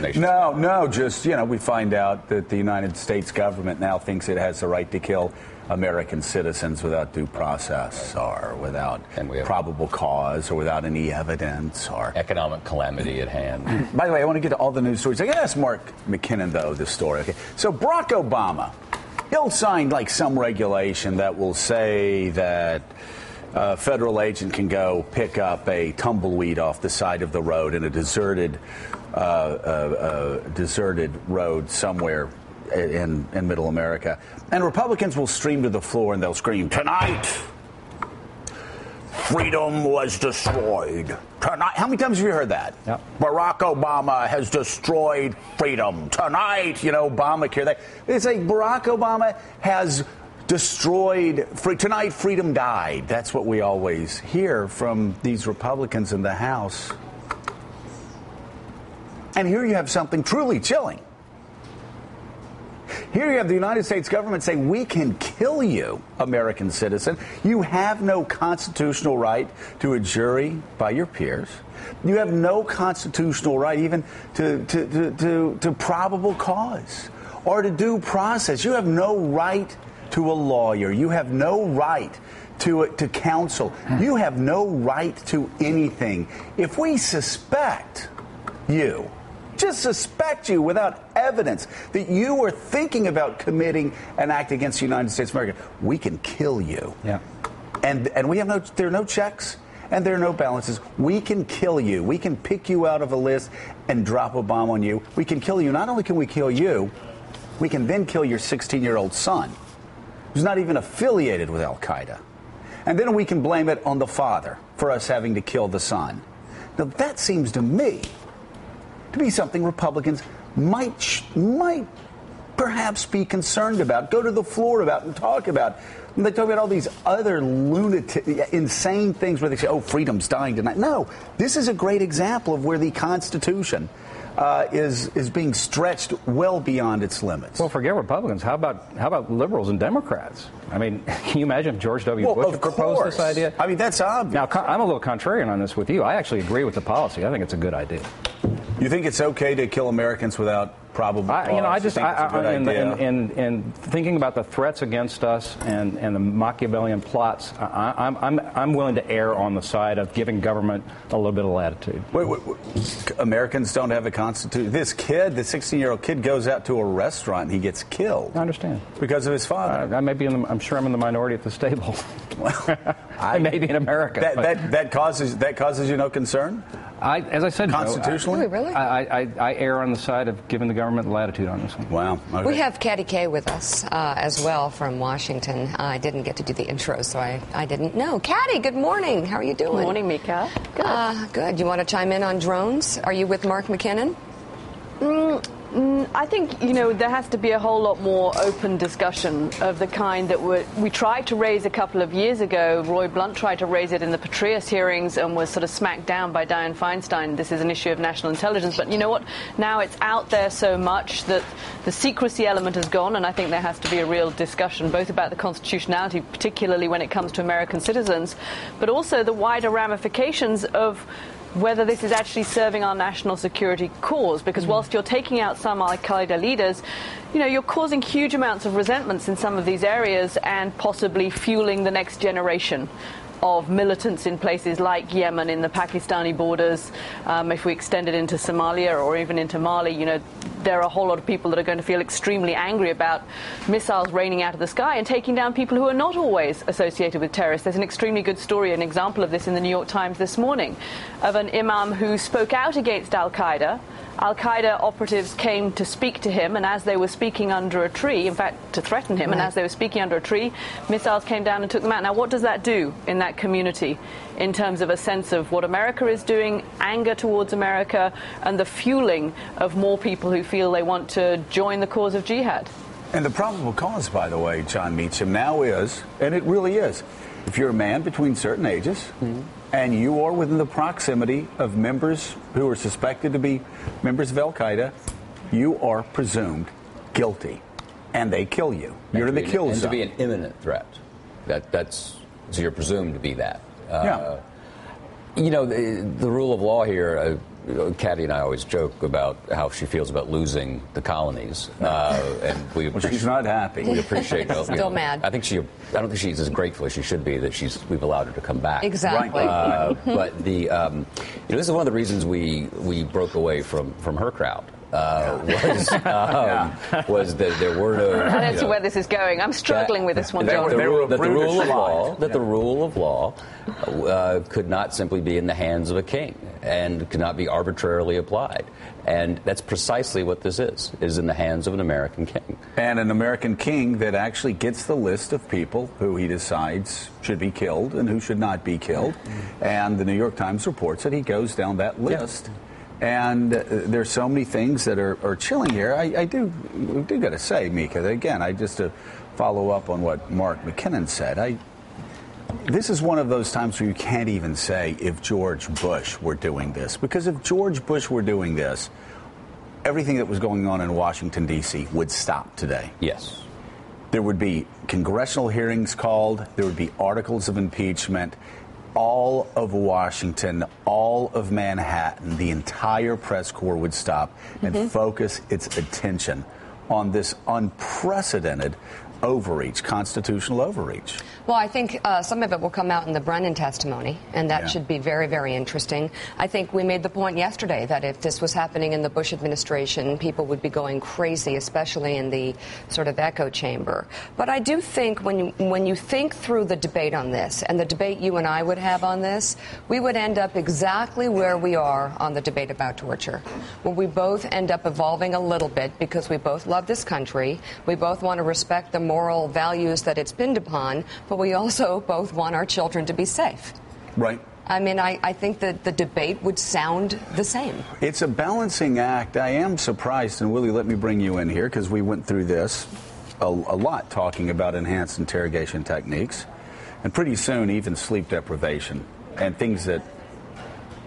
nation. No, just, we find out that the United States government now thinks it has the right to kill American citizens without due process or without probable cause or without any evidence or economic calamity at hand. By the way, I want to get to all the news stories. I got to ask Mark McKinnon, though, this story. Okay, so Barack Obama, he'll sign like some regulation that will say that a federal agent can go pick up a tumbleweed off the side of the road in a deserted road somewhere in Middle America. And Republicans will stream to the floor and they'll scream, "Tonight, freedom was destroyed." Tonight, how many times have you heard that? Yep. Barack Obama has destroyed freedom. Tonight, Obamacare. It's like Barack Obama has destroyed tonight, freedom died. That's what we always hear from these Republicans in the House. And here you have something truly chilling. Here you have the United States government saying, we can kill you, American citizen. You have no constitutional right to a jury by your peers. You have no constitutional right even to probable cause or to due process. You have no right to a lawyer. You have no right to counsel. You have no right to anything. If we suspect you, just suspect you without evidence that you were thinking about committing an act against the United States of America, we can kill you. Yeah. And there are no checks and there are no balances. We can kill you. We can pick you out of a list and drop a bomb on you. We can kill you. Not only can we kill you, we can then kill your 16-year-old son, who's not even affiliated with Al-Qaeda. And then we can blame it on the father for us having to kill the son. Now, that seems to me to be something Republicans might perhaps be concerned about, go to the floor about and talk about. And they talk about all these other lunatic, insane things where they say, oh, freedom's dying tonight. No, this is a great example of where the Constitution is being stretched well beyond its limits. Well, forget Republicans. How about liberals and Democrats? I mean, can you imagine if George W. Bush had proposed this idea? I mean, that's obvious. Now, I'm a little contrarian on this with you. I actually agree with the policy. I think it's a good idea. You think it's okay to kill Americans without probable cause? In thinking about the threats against us and the Machiavellian plots, I'm willing to err on the side of giving government a little bit of latitude. Wait. Americans don't have a constitution. This kid, the 16-year-old kid, goes out to a restaurant and he gets killed. I understand. Because of his father. I'm sure I'm in the minority at the stable. Well, I may be in America. That causes you no concern? As I said, constitutionally? Really? I err on the side of giving the government latitude on this one. Wow. Okay. We have Katty Kay with us as well from Washington. I didn't get to do the intro, so I didn't know. Katty, good morning. How are you doing? Good morning, Mika. Good. Good. You want to chime in on drones? Are you with Mark McKinnon? I think, there has to be a whole lot more open discussion of the kind that we tried to raise a couple of years ago. Roy Blunt tried to raise it in the Petraeus hearings and was sort of smacked down by Dianne Feinstein. This is an issue of national intelligence. But you know what? Now it's out there so much that the secrecy element has gone, and I think there has to be a real discussion both about the constitutionality, particularly when it comes to American citizens, but also the wider ramifications of whether this is actually serving our national security cause. Because whilst you're taking out some Al-Qaeda leaders, you're causing huge amounts of resentments in some of these areas and possibly fueling the next generation of militants in places like Yemen, in the Pakistani borders. If we extend it into Somalia or even into Mali, there are a whole lot of people that are going to feel extremely angry about missiles raining out of the sky and taking down people who are not always associated with terrorists. There's an extremely good story, an example of this in the New York Times this morning, of an imam who spoke out against Al-Qaeda. Al-Qaeda operatives came to speak to him, and as they were speaking under a tree, in fact, to threaten him, and as they were speaking under a tree, missiles came down and took them out. Now, what does that do in that community in terms of a sense of what America is doing, anger towards America, and the fueling of more people who feel they want to join the cause of jihad? And the probable cause, by the way, John Meacham, now is, and it really is, if you're a man between certain ages, and you are within the proximity of members who are suspected to be members of Al-Qaeda, you are presumed guilty, and they kill you. You're in the kill zone. And to be an imminent threat. So you're presumed to be that. Yeah. The rule of law here, Kathy and I always joke about how she feels about losing the colonies, and she's not happy. We appreciate it. Still mad. I don't think she's as grateful as she should be that we've allowed her to come back. Exactly. But this is one of the reasons we broke away from her crowd. Was that there were no. I don't see where this is going. I'm struggling with this one, John. The rule of law could not simply be in the hands of a king and could not be arbitrarily applied. And that's precisely what this is in the hands of an American king. And an American king that actually gets the list of people who he decides should be killed and who should not be killed. And the New York Times reports that he goes down that list. Yeah. And there's so many things that are chilling here. I do got to say, Mika, that again, just to follow up on what Mark McKinnon said, this is one of those times where you can't even say if George Bush were doing this. Because if George Bush were doing this, everything that was going on in Washington, D.C. would stop today. Yes. There would be congressional hearings called. There would be articles of impeachment. All of Washington, all of Manhattan, the entire press corps would stop and focus its attention on this unprecedented overreach, constitutional overreach. Well, I think some of it will come out in the Brennan testimony, and that should be very, very interesting. I think we made the point yesterday that if this was happening in the Bush administration, people would be going crazy, especially in the sort of echo chamber. But I do think when you think through the debate on this, and the debate you and I would have on this, we would end up exactly where we are on the debate about torture, where we both end up evolving a little bit because we both love this country, we both want to respect the moral values that it's pinned upon, but we also both want our children to be safe. Right. I mean, I think that the debate would sound the same. It's a balancing act. I am surprised, and Willie, let me bring you in here, because we went through this a lot talking about enhanced interrogation techniques, and pretty soon even sleep deprivation and things that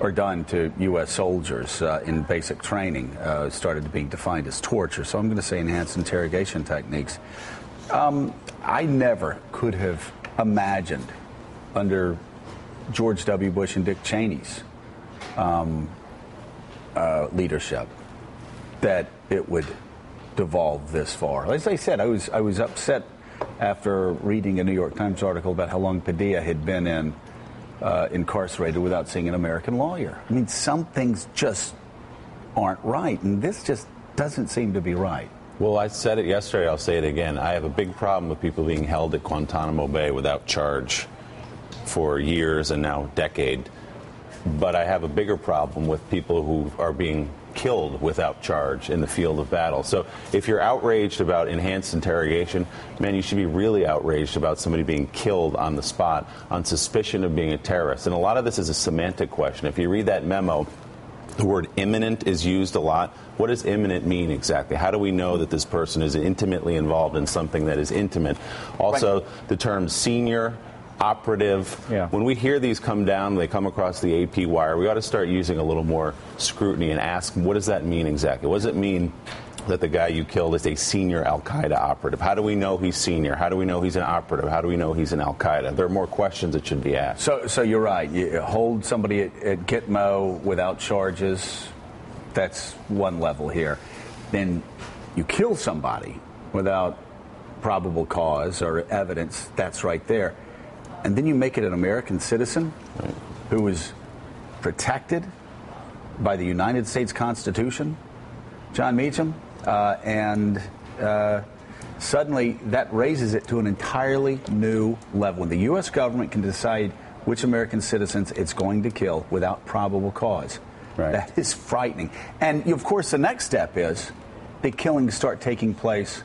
are done to U.S. soldiers in basic training started being defined as torture. So I'm going to say enhanced interrogation techniques. I never could have imagined under George W. Bush and Dick Cheney's leadership that it would devolve this far. As I said, I was upset after reading a New York Times article about how long Padilla had been incarcerated without seeing an American lawyer. I mean, some things just aren't right, and this just doesn't seem to be right. Well, I said it yesterday, I'll say it again. I have a big problem with people being held at Guantanamo Bay without charge for years and now a decade. But I have a bigger problem with people who are being killed without charge in the field of battle. So if you're outraged about enhanced interrogation, man, you should be really outraged about somebody being killed on the spot on suspicion of being a terrorist. And a lot of this is a semantic question. If you read that memo, the word imminent is used a lot. What does imminent mean exactly? How do we know that this person is intimately involved in something that is intimate? Also, the term senior, operative. Yeah. When we hear these come down, they come across the AP wire, we ought to start using a little more scrutiny and ask, what does that mean exactly? What does it mean that the guy you killed is a senior al-Qaeda operative? How do we know he's senior? How do we know he's an operative? How do we know he's an al-Qaeda? There are more questions that should be asked. So you're right. You hold somebody at Gitmo without charges, that's one level here. Then you kill somebody without probable cause or evidence, that's right there. And then you make it an American citizen who is protected by the United States Constitution, John Meacham, and suddenly that raises it to an entirely new level. When the U.S. government can decide which American citizens it's going to kill without probable cause. Right. That is frightening. And, of course, the next step is the killings start taking place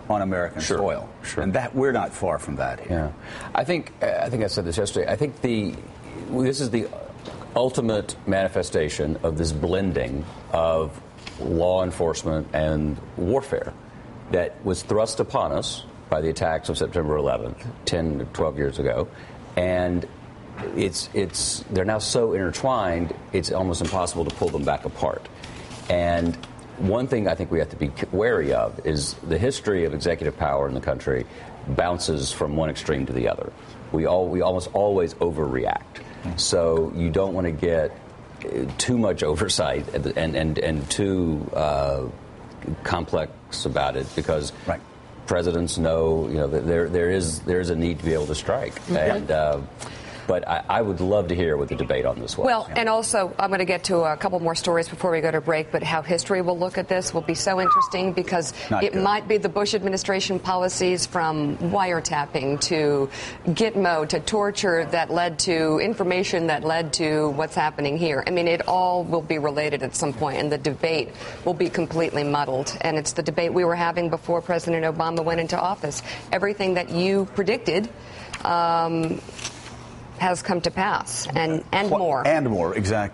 on American soil. Sure. And that we're not far from that here. Yeah. I think I said this yesterday. I think this is the ultimate manifestation of this blending of law enforcement and warfare that was thrust upon us by the attacks of September 11th, 10 to 12 years ago. And they're now so intertwined, it's almost impossible to pull them back apart. And one thing I think we have to be wary of is the history of executive power in the country bounces from one extreme to the other. We almost always overreact. So you don't want to get too much oversight and too complex about it, because presidents know, that there is a need to be able to strike. And but I would love to hear what the debate on this was. Well, and also, I'm going to get to a couple more stories before we go to break, but how history will look at this will be so interesting, because it might be the Bush administration policies, from wiretapping to Gitmo to torture, that led to information that led to what's happening here. I mean, it all will be related at some point, and the debate will be completely muddled. And it's the debate we were having before President Obama went into office. Everything that you predicted has come to pass, and more. And more, exactly.